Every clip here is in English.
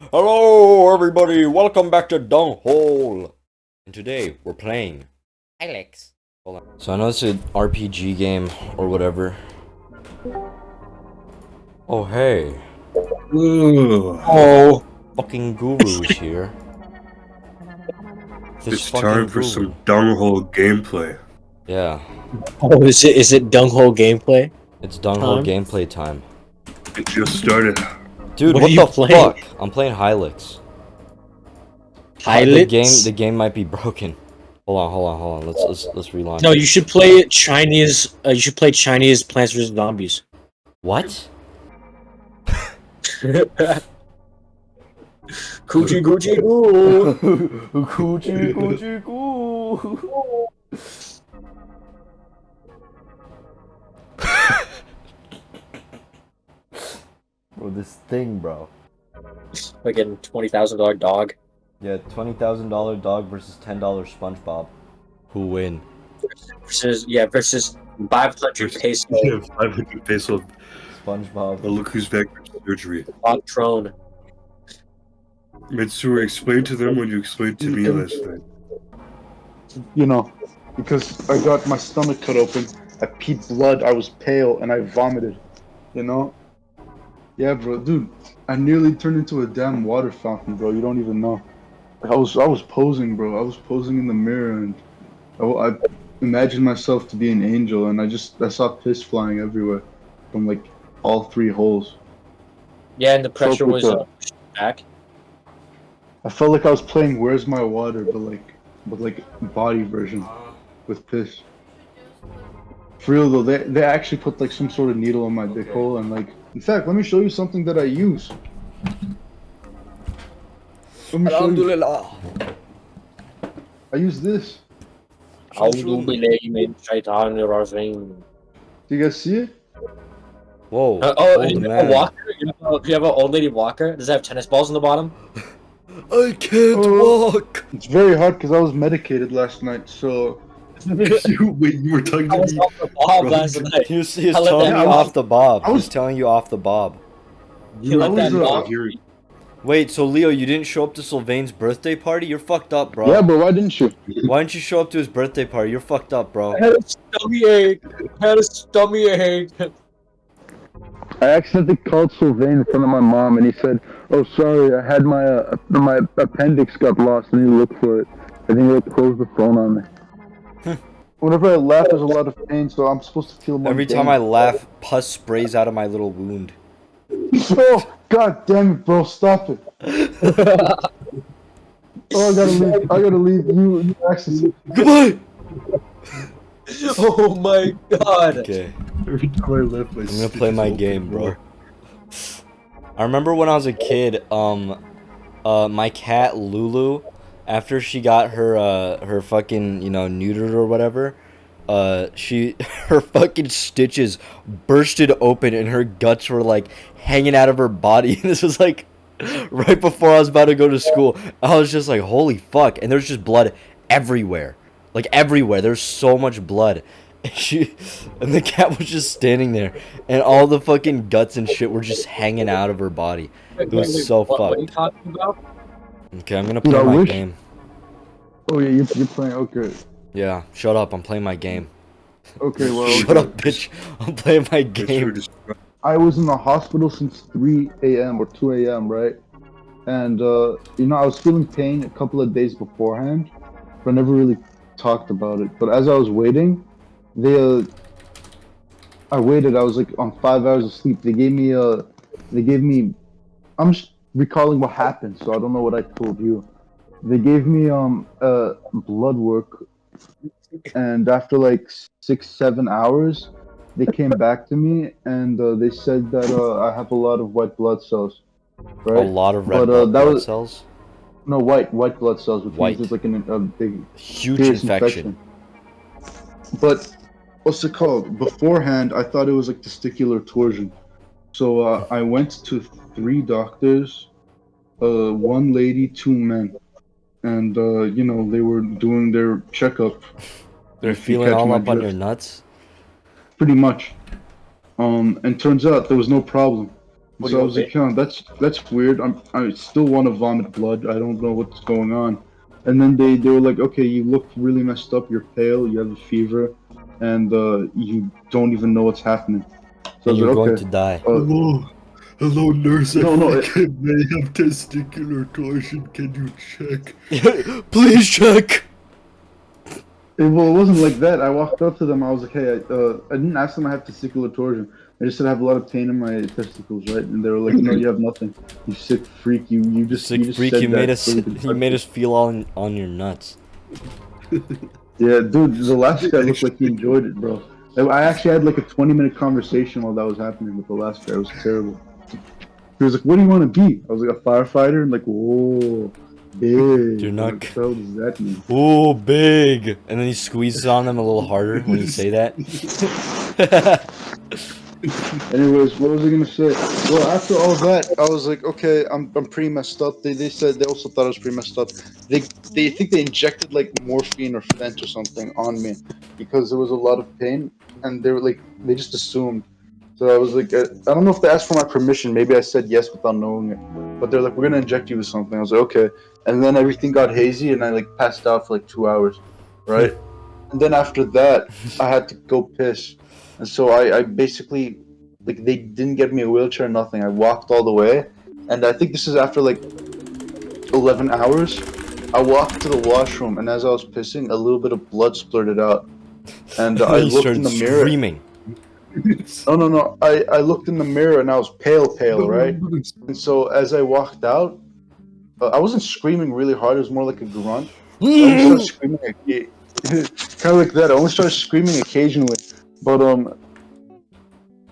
Hello, everybody! Welcome back to Dunghole! And today, we're playing Hylics. Hold on. So I know it's an RPG game, or whatever. Oh, hey. Ooh. Oh! Fucking guru is here. It's time for some dunghole gameplay. Yeah. Oh, is it dunghole gameplay? It's dunghole gameplay time. It just started. Dude, What what are you the playing? fuck? I'm playing Hylics. Hylics? The game might be broken. Hold on. Let's relaunch. No, you should play Chinese. You should play Chinese Plants vs Zombies. What? Coochie coochie goo. Coochie goo. Bro, this thing, bro. Like a $20,000 dog. Yeah, $20,000 dog versus $10 SpongeBob. Who win? Versus 500 peso. Yeah, 500 peso. SpongeBob. Oh, look who's back from surgery. Patron. Mitsuru, explain to them what you explained to me last night. You know, because I got my stomach cut open, I peed blood, I was pale, and I vomited. You know? Yeah, bro, dude, I nearly turned into a damn water fountain, bro. You don't even know. I was posing, bro. I was posing in the mirror, and I imagined myself to be an angel, and I saw piss flying everywhere from like all three holes. Yeah, and the pressure was back. I felt like I was playing Where's My Water, but like body version with piss. For real though, they actually put like some sort of needle in my dick hole, and like, in fact, let me show you something that I use. Let me show you. I use this. Do Do you guys see it? Whoa. You have a walker? You have an old lady walker? Does it have tennis balls on the bottom? I can't walk. It's very hard because I was medicated last night, so. Wait, you were talking I to was me. off the bob last night. He was telling you off the bob. I was- He's telling you off the bob. You let that bob. Wait, so Leo, you didn't show up to Sylvain's birthday party? You're fucked up, bro. Yeah, but why didn't you? Why didn't you show up to his birthday party? You're fucked up, bro. I had a stomach ache. I accidentally called Sylvain in front of my mom, and he said, "Oh, sorry, I had my appendix got lost, and he looked for it." I think he closed the phone on me. Whenever I laugh, there's a lot of pain, so I'm supposed to feel more. Every time I laugh, pus sprays out of my little wound. Oh, god damn it, bro! Stop it! Oh, I gotta leave. I gotta leave. You access it. Goodbye! Oh my god. Okay, Every time I left, I'm gonna play my game, bro. I remember when I was a kid, my cat Lulu, after she got her fucking, neutered or whatever, her fucking stitches bursted open and her guts were like hanging out of her body. This was like right before I was about to go to school. I was just like, holy fuck. And there's just blood everywhere. Like everywhere. There's so much blood. And the cat was just standing there and all the fucking guts and shit were just hanging out of her body. It was so fucked. What are you talking about? Okay, I'm gonna play my game. Oh yeah, you're playing. Okay. Yeah, shut up. I'm playing my game. Okay, well. Shut up, bitch. I'm playing my game. I was in the hospital since 3 a.m. or 2 a.m., right? And, I was feeling pain a couple of days beforehand, but I never really talked about it. But as I was waiting, I waited, I was like on 5 hours of sleep. They gave me, I'm just recalling what happened, so I don't know what I told you. They gave me, blood work, and after like 6-7 hours, they came back to me and they said that I have a lot of white blood cells. Right? A lot of red blood cells? No, white blood cells, which means it's like a big, huge infection. But what's it called? Beforehand, I thought it was like testicular torsion. So I went to 3 doctors, 1 lady, 2 men, and they were doing their checkup. They're feeling all up on your nuts? Pretty much. And turns out there was no problem. What do So you I was like, huh, that's weird. I still want to vomit blood. I don't know what's going on. And then they were like, okay, you look really messed up. You're pale. You have a fever, and you don't even know what's happening. So I And was you're like, going okay. to die. Hello, hello, nurse. I No, no, think I may have testicular torsion. Can you check? Please check. Well, it wasn't like that. I walked up to them. I was like, hey, I didn't ask them I have testicular torsion. I just said I have a lot of pain in my testicles, right? And they were like, no, you have nothing. You sick freak. You just Sick freak, said you made that us. so we could You touch made it. us feel on your nuts. Yeah, dude, the last guy looked like he enjoyed it, bro. I actually had like a 20-minute conversation while that was happening with the last guy. It was terrible. He was like, what do you want to be? I was like, a firefighter? And like, whoa, big. You're I'm not. like, what the hell does that mean? Ooh, big. And then he squeezes on them a little harder when you say that. Anyways, what was I gonna say? Well, after all that, I was like, okay, I'm pretty messed up. They said they also thought I was pretty messed up. They think they injected like morphine or fent or something on me because there was a lot of pain, and they were like, they just assumed. So I was like, I don't know if they asked for my permission. Maybe I said yes without knowing it. But they're like, we're gonna inject you with something. I was like, okay. And then everything got hazy, and I like passed out for like 2 hours, right? And then after that, I had to go piss. And so I basically, like, they didn't get me a wheelchair, nothing. I walked all the way. And I think this is after, like, 11 hours. I walked to the washroom, and as I was pissing, a little bit of blood splurted out. And I He looked in started the mirror. screaming. No. I looked in the mirror, and I was pale, right? And so as I walked out, I wasn't screaming really hard. It was more like a grunt. I only started screaming, kind of like that. I only started screaming occasionally. But,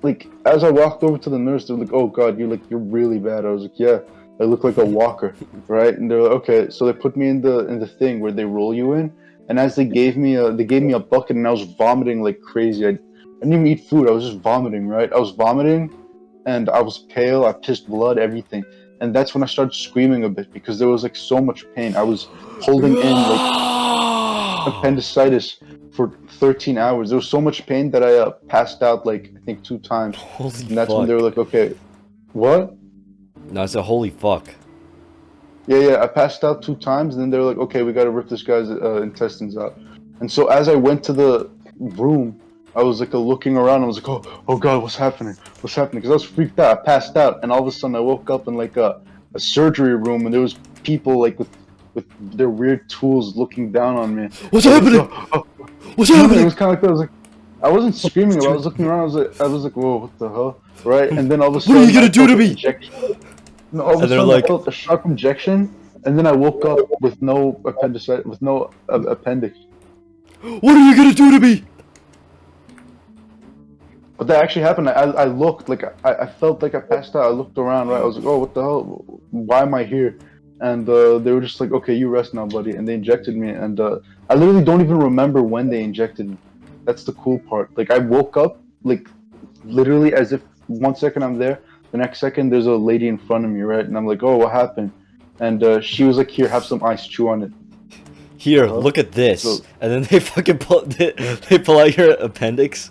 like, as I walked over to the nurse, they were like, "Oh God, you're really bad." I was like, "Yeah, I look like a walker, right?" And they're like, "Okay." So they put me in the thing where they roll you in, and as they gave me a bucket, and I was vomiting like crazy. I didn't even eat food. I was just vomiting, right? I was vomiting, and I was pale. I pissed blood, everything, and that's when I started screaming a bit because there was like so much pain. I was holding in like appendicitis for 13 hours. There was so much pain that I passed out like I think 2 times. Holy And that's when fuck. they were like, okay, what? No, I said holy fuck. Yeah, I passed out 2 times, and then they were like, okay, we gotta rip this guy's intestines out. And so as I went to the room, I was like looking around. I was like, oh God, what's happening? What's happening? Because I was freaked out. I passed out, and all of a sudden I woke up in like a surgery room, and there was people like with their weird tools looking down on me. What's I was happening? like, oh. What's It happening? was kind of like that. I was like, I wasn't screaming. I was looking around. I was like, whoa, what the hell, right? And then all of a What sudden, are you gonna I do felt to an me? injection. No, all of a And they're sudden, like- I felt a sharp injection, and then I woke up with no appendicitis, with no appendix. What are you gonna do to me? But that actually happened. I looked like I felt like I passed out. I looked around, right? I was like, oh, what the hell? Why am I here? And they were just like, okay, you rest now, buddy. And they injected me, and I literally don't even remember when they injected me. That's the cool part. Like, I woke up, like, literally as if 1 second I'm there, the next second there's a lady in front of me, right? And I'm like, oh, what happened? And she was like, here, have some ice, chew on it. Here, look at this. So- And then they fucking they pull out your appendix.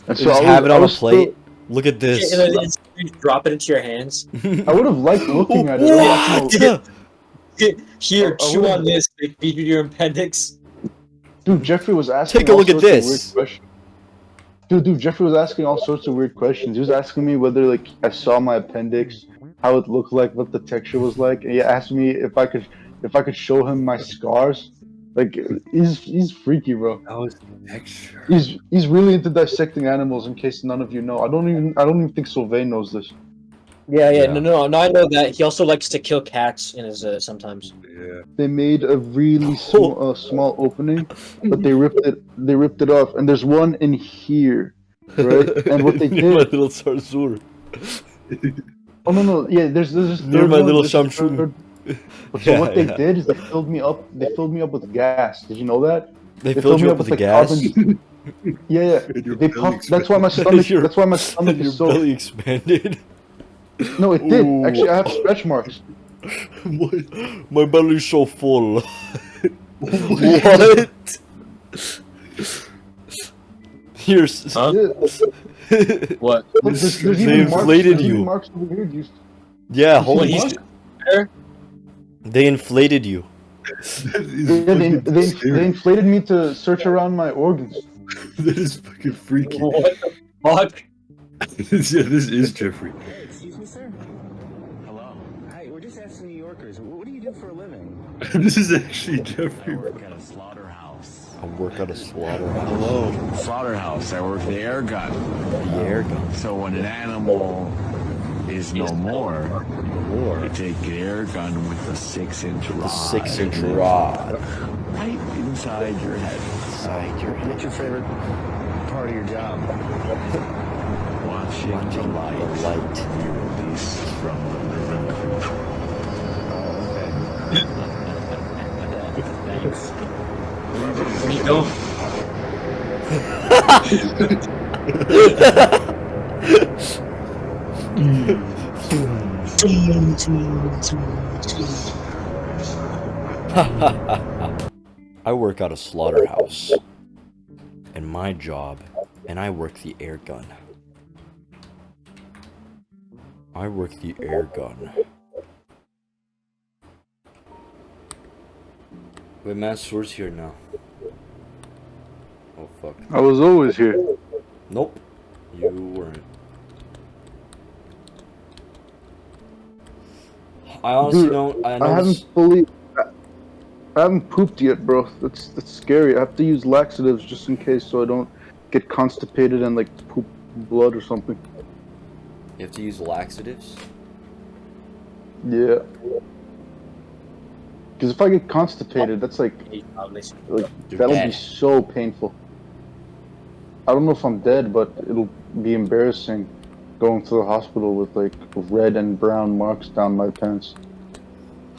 And They just have it on a plate. Look at And this. then you drop it into your hands. I would have liked looking at it. What? Here, I chew would've- on this. They feed you your appendix. Dude, Jeffrey was asking Take a all look at sorts of this. weird questions. Dude, Jeffrey was asking all sorts of weird questions. He was asking me whether, like, I saw my appendix, how it looked like, what the texture was like. And he asked me if I could show him my scars. Like, he's freaky, bro. How is the texture? He's really into dissecting animals. In case none of you know, I don't even think Sylvain knows this. Yeah. Yeah. No, I know that. He also likes to kill cats in his sometimes. Yeah. They made a really small opening, but they ripped it off. And there's one in here, right? And what they Near my did. little Sarzur. Oh no, yeah. There's this Near third my one, little this Shamshun. third- So what they Yeah. did is they filled me up. They filled me up with gas. Did you know that? They filled you up with the gas? Yeah. And your They belly pumped. That's why my stomach. Your- That's why my stomach Your is so. belly expanded. No, it did. Ooh. Actually, I have stretch marks. My belly's so full. What? Here's Huh? Yeah. What? Look, there's They even marks, inflated there's even you. marks over here, just Yeah, You see holy the shit. There? They inflated you. That is yeah, fucking they scary. inflated me to search around my organs. That is fucking freaky. What the fuck? Yeah, this is Jeffrey. Hey, excuse me, sir. Hello. Hi, we're just asking New Yorkers, what do you do for a living? This is actually I Jeffrey. work at a slaughterhouse. I work at a slaughterhouse. Hello. Slaughterhouse. I work the air gun. The air gun. So when an animal is no more, you take the air gun with the 6-inch rod. The 6-inch rod. Right inside your head. Inside your What's head. your favorite part of your job? Watching the The light light. be released from the river. Oh, okay. Thanks. Where you going? I work at a slaughterhouse. And my job, and I work the air gun. I work the air gun. Wait, Matt Swords here now. Oh fuck. I was always here. Nope. You weren't. I honestly Dude, don't. I I know. haven't fully. I haven't pooped yet, bro. That's scary. I have to use laxatives just in case, so I don't get constipated and like poop blood or something. You have to use laxatives. Yeah. Because if I get constipated, that's like You're that'll be dead. so painful. I don't know if I'm dead, but it'll be embarrassing going to the hospital with like red and brown marks down my pants.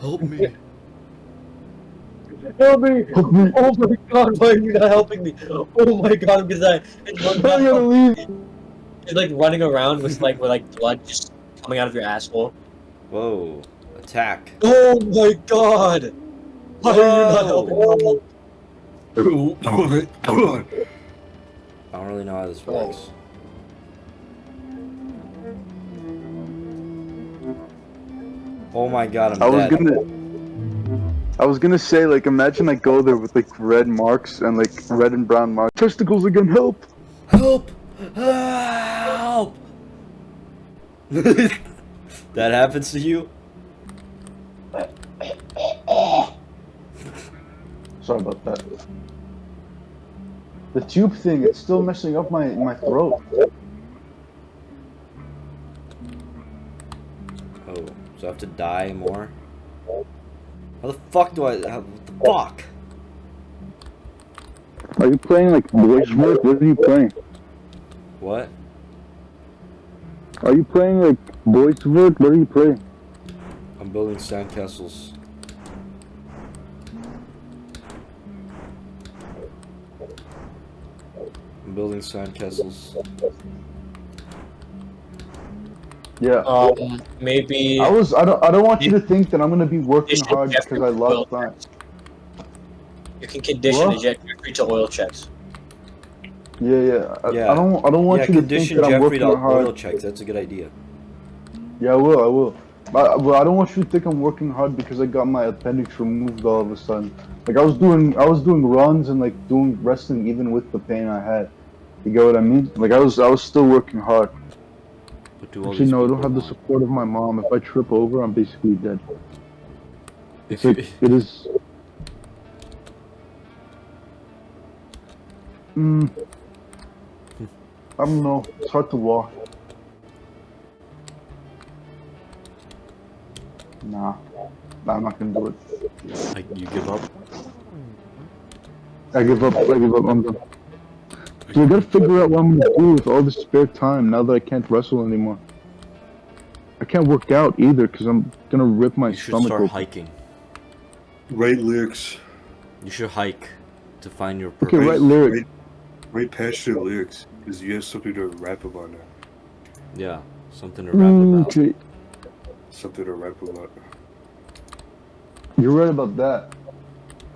Help me. Help me! Help me. Oh my god, why are you not helping me? Oh my god, because it's I gotta leave. You're like running around with blood just coming out of your asshole. Whoa. Attack. Oh my god! Why are you not helping me? Oh, come on. I don't really know how this works. Oh my god, I'm dead. I was gonna say, like, imagine I go there with like red marks and like red and brown marks. Testicles again, help! Help! Help! That happens to you? Sorry about that. The tube thing, it's still messing up my throat. Oh, so I have to die more? How the fuck do I... what the fuck? Are you playing like voice work? What are you playing? What? Are you playing like voice work? What are you playing? I'm building sandcastles. I'm building sandcastles. Yeah. Maybe I don't want you to think that I'm gonna be working Just hard Jeffrey because I will. lost time. you can condition What? the Jeffrey to oil checks. Yeah. I Yeah. don't want Yeah, you to think condition that I'm Jeffrey working to hard. oil checks. That's a good idea. Yeah, I will. But I don't want you to think I'm working hard because I got my appendix removed all of a sudden. Like I was doing runs and like doing wrestling even with the pain I had. You get what I mean? Like I was still working hard. What do all Actually, these no, I don't people have the want? support of my mom. If I trip over, I'm basically dead. If It's like you- it is. I don't know. It's hard to walk. Nah, I'm not gonna do it. Like, you give up? I give up. I'm done. So I gotta figure out what I'm gonna do with all this spare time now that I can't wrestle anymore. I can't work out either because I'm gonna rip my You should stomach start open. hiking. Write lyrics. You should hike to find your Okay, purpose. write lyrics. Write passionate lyrics. Because you have something to rap about now. Yeah, something to rap about. Okay, Something to rap about. you're right about that.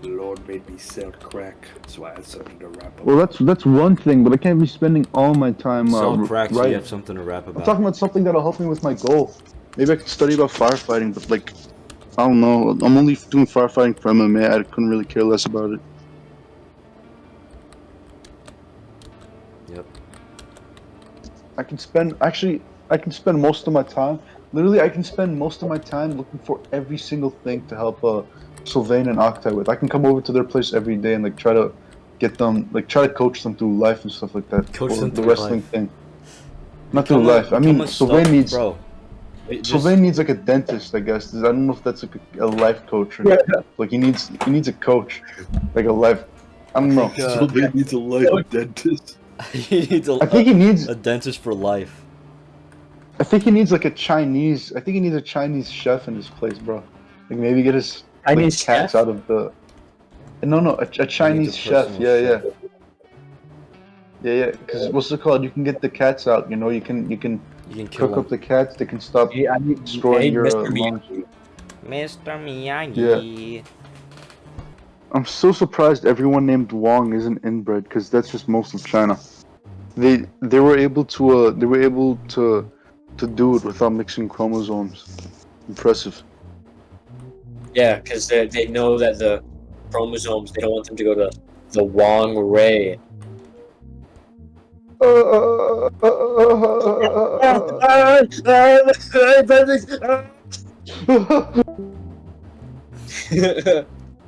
The Lord made me sell crack, so I had something to rap about. Well, that's one thing, but I can't be spending all my time Sell crack so you writing. have something to rap I'm about. talking about something that'll help me with my goal. Maybe I could study about firefighting, but like, I don't know. I'm only doing firefighting for MMA. I couldn't really care less about it. Yep. I can spend most of my time. Literally, I can spend most of my time looking for every single thing to help Sylvain and Octai with. I can come over to their place every day and like try to get them, like try to coach them through life and stuff like that. Coach or them the through wrestling life. thing. Not through life. I mean, Sylvain needs. Bro. Sylvain needs like a dentist, I guess. I don't know if that's like a life coach or like he needs a coach, like a life. I don't know. Sylvain needs a life dentist. He needs I think he needs. a dentist for life. I think he needs like a Chinese. I think he needs a Chinese chef in his place, bro. Like maybe get his like, Chinese cats chef? out of the. No, a Chinese chef. personal Yeah, chef. yeah. Because what's it called? You can get the cats out. You know, you can You can kill cook him. up the cats. They can stop Yeah, I need destroying your Mr. lungs. Mr. Miyagi. I'm so surprised everyone named Wong isn't inbred, because that's just most of China. They were able to do it without mixing chromosomes. Impressive. Yeah, because they know that the chromosomes, they don't want them to go to the Wong Ray.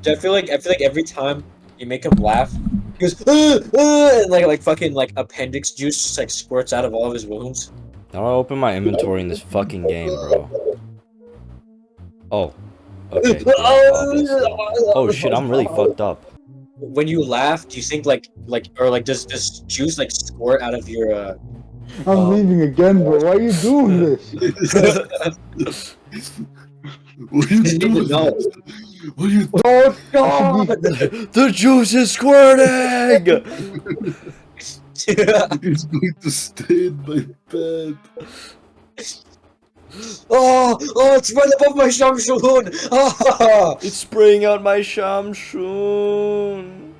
I feel like every time you make him laugh, he goes and like fucking like appendix juice just like squirts out of all of his wounds. How do I open my inventory in this fucking game, bro? Oh. Okay. Yeah, obviously. Oh shit, I'm really fucked up. When you laugh, do you think like does juice like squirt out of your I'm leaving again, bro. Why are you doing this? What are you You need to doing? know. What are you Oh god! The juice is squirting! He's going to stay in my bed. Oh, it's right above my shamshun! Ah! It's spraying out my shamshun.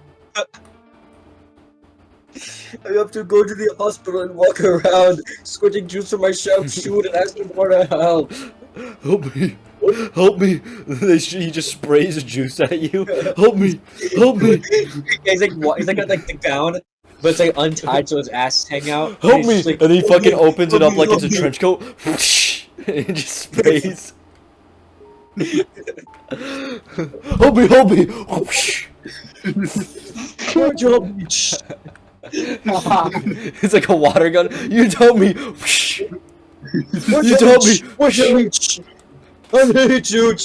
I have to go to the hospital and walk around, squirting juice from my shamshun and asking for help. Help me. Help me. He just sprays juice at you. Help me. Help me. He's like got like the gown, but it's like untied so his ass hang out. Help and me. he's just, like, And he fucking opens it up like it's a help me. trench coat. And just sprays. Help me. Help me. Why'd you help me? It's like a water gun. You told me. You told me. Why'd you help me? I hate you.